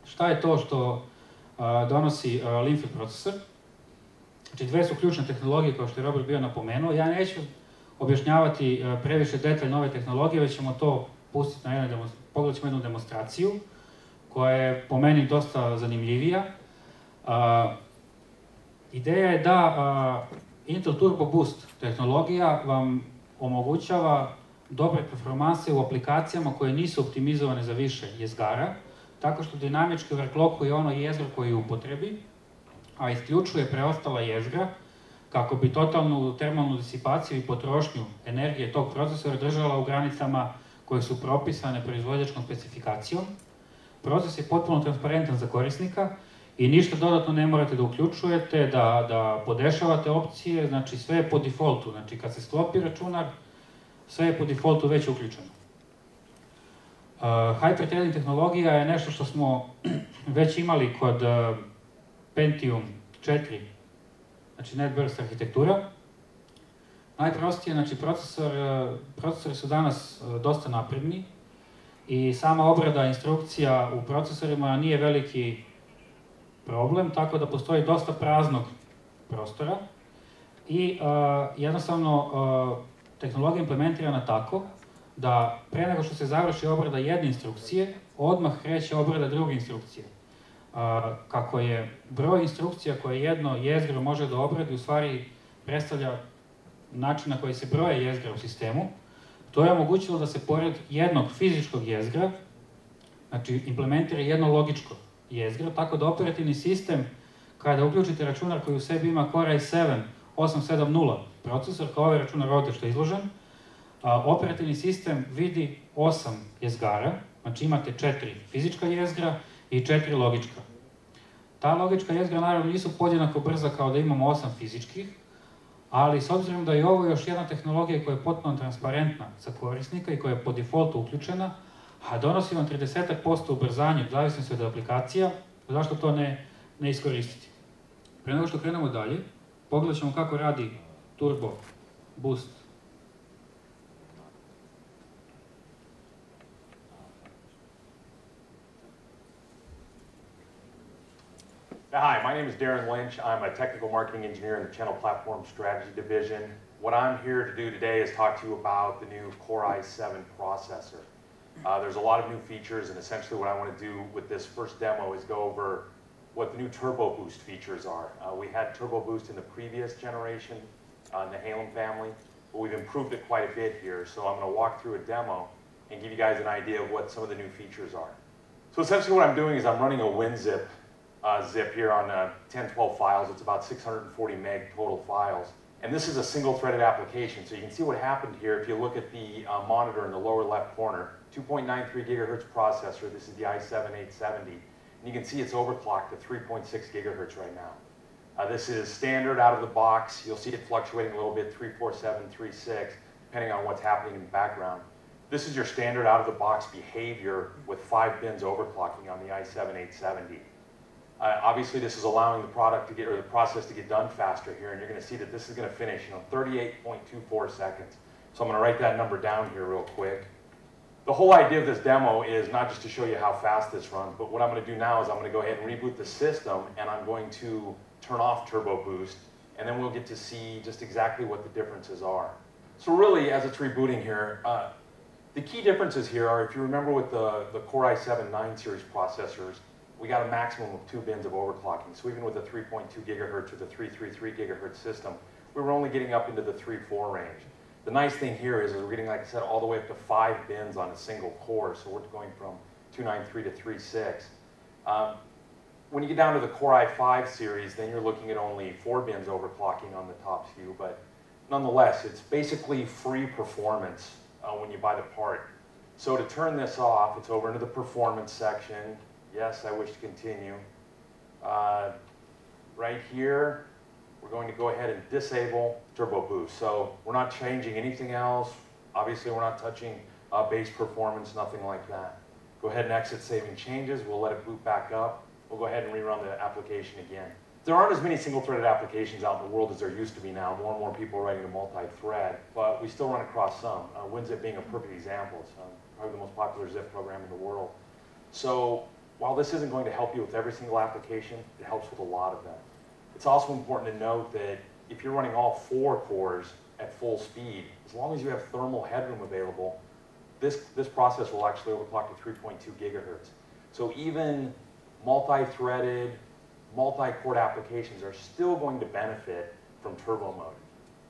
Šta je to što donosi limfit procesor? Znači, dve su ključne tehnologije, kao što je Robert bio napomenuo. Ja neću objašnjavati previše detaljno ove tehnologije, već ćemo to pustiti pogledat ćemo jednu demonstraciju, koja je po meni dosta zanimljivija. Ideja je da Intel Turbo Boost tehnologija vam omogućava dobre performanse u aplikacijama koje nisu optimizovane za više jezgara, tako što dinamički overclockuje ono jezgro koje je u upotrebi, a isključuje preostala jezgra kako bi totalnu termalnu disipaciju i potrošnju energije tog procesora držala u granicama koje su propisane proizvođačkom specifikacijom. Proces je potpuno transparentan za korisnika i ništa dodatno ne morate da uključujete, da podešavate opcije, znači sve je po defaultu. Znači kad se sklopi računar, sve je po defaultu već uključeno. Hyper-threading tehnologija je nešto što smo već imali kod Pentium 4, znači net burst arhitektura. Najprostije, znači procesori su danas dosta napredni i sama obrada instrukcija u procesorima nije veliki problem, tako da postoji dosta praznog prostora i jednostavno tehnologija je implementirana tako da pre nego što se završi obrada jedne instrukcije, odmah kreće obrada druge instrukcije. Kako je broj instrukcija koje jedno jezgro može da obradi, u stvari predstavlja način na koji se broje jezgra u sistemu, to je omogućilo da se pored jednog fizičkog jezgra, znači implementira jedno logičko jezgro, tako da operativni sistem, kada uključite računar koji u sebi ima Core i7 870 procesor, kao ovaj računar ovde što je izložen, operativni sistem vidi 8 jezgara, znači imate 4 fizička jezgra i 4 logička. Ta logička jezgra naravno nisu podjednako brza kao da imamo 8 fizičkih, ali s obzirom da je ovo još jedna tehnologija koja je potpuno transparentna za korisnika i koja je po defaultu uključena, a donosi vam 30% ubrzanja u zavisnosti od aplikacija, zašto to ne iskoristiti? Pre nego što krenemo dalje, pogledat ćemo kako radi Turbo Boost. Hi, my name is Darren Lynch. I'm a technical marketing engineer in the Channel Platform Strategy Division. What I'm here to do today is talk to you about the new Core i7 processor. There's a lot of new features, and essentially what I want to do with this first demo is go over what the new Turbo Boost features are. We had Turbo Boost in the previous generation in the Halem family, but we've improved it quite a bit here. So I'm going to walk through a demo and give you guys an idea of what some of the new features are. So essentially what I'm doing is I'm running a WinZip zip here on 1012 files. It's about 640 meg total files. And this is a single-threaded application. So you can see what happened here if you look at the monitor in the lower left corner. 2.93 gigahertz processor. This is the i7 870. And you can see it's overclocked to 3.6 gigahertz right now. This is standard out of the box. You'll see it fluctuating a little bit, 347, 36, depending on what's happening in the background. This is your standard out of the box behavior with 5 bins overclocking on the i7 870. Obviously, this is allowing the process to get done faster here, and you're going to see that this is going to finish in 38.24 seconds. So I'm going to write that number down here real quick. The whole idea of this demo is not just to show you how fast this runs, but what I'm going to do now is I'm going to go ahead and reboot the system, and I'm going to turn off Turbo Boost, and then we'll get to see just exactly what the differences are. So really, as it's rebooting here, the key differences here are, if you remember with the Core i7 9 series processors, we got a maximum of 2 bins of overclocking. So even with the 3.2 gigahertz or the 333 gigahertz system, we were only getting up into the 3.4 range. The nice thing here is we're getting, like I said, all the way up to 5 bins on a single core. So we're going from 293 to 3.6. When you get down to the Core i5 series, then you're looking at only 4 bins overclocking on the top few. But nonetheless, it's basically free performance when you buy the part. So to turn this off, it's over into the performance section. Yes, I wish to continue. Right here, we're going to go ahead and disable Turbo Boost. So we're not changing anything else. Obviously, we're not touching base performance, nothing like that. Go ahead and exit saving changes. We'll let it boot back up. We'll go ahead and rerun the application again. There aren't as many single-threaded applications out in the world as there used to be now. More and more people are writing to multi-thread, but we still run across some. WinZip being a perfect example. It's probably the most popular zip program in the world. So while this isn't going to help you with every single application, it helps with a lot of them. It's also important to note that if you're running all 4 cores at full speed, as long as you have thermal headroom available, this process will actually overclock to 3.2 gigahertz. So even multi-threaded, multi-core applications are still going to benefit from turbo mode.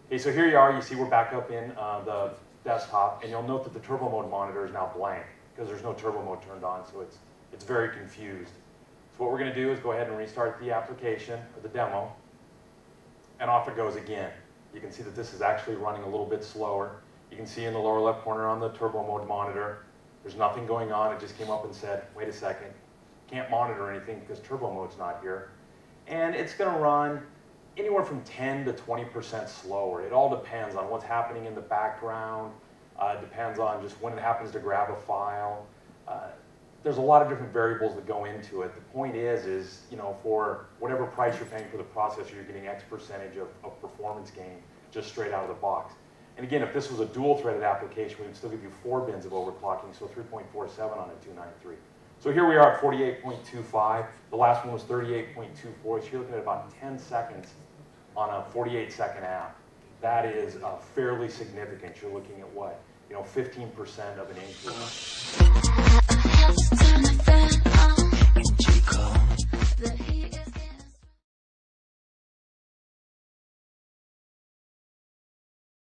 Okay, so here you are, you see we're back up in the desktop, and you'll note that the turbo mode monitor is now blank because there's no turbo mode turned on, so it's very confused. So what we're going to do is go ahead and restart the application, or the demo, and off it goes again. You can see that this is actually running a little bit slower. You can see in the lower left corner on the turbo mode monitor, there's nothing going on. It just came up and said, wait a second, can't monitor anything because turbo mode's not here. And it's going to run anywhere from 10 to 20% slower. It all depends on what's happening in the background. It depends on just when it happens to grab a file. There's a lot of different variables that go into it. The point is you know, for whatever price you're paying for the processor, you're getting X percentage of performance gain just straight out of the box. And again, if this was a dual-threaded application, we would still give you 4 bins of overclocking, so 3.47 on a 293. So here we are at 48.25. The last one was 38.24. So you're looking at about 10 seconds on a 48-second app. That is fairly significant. You're looking at what? You know, 15% of an increase.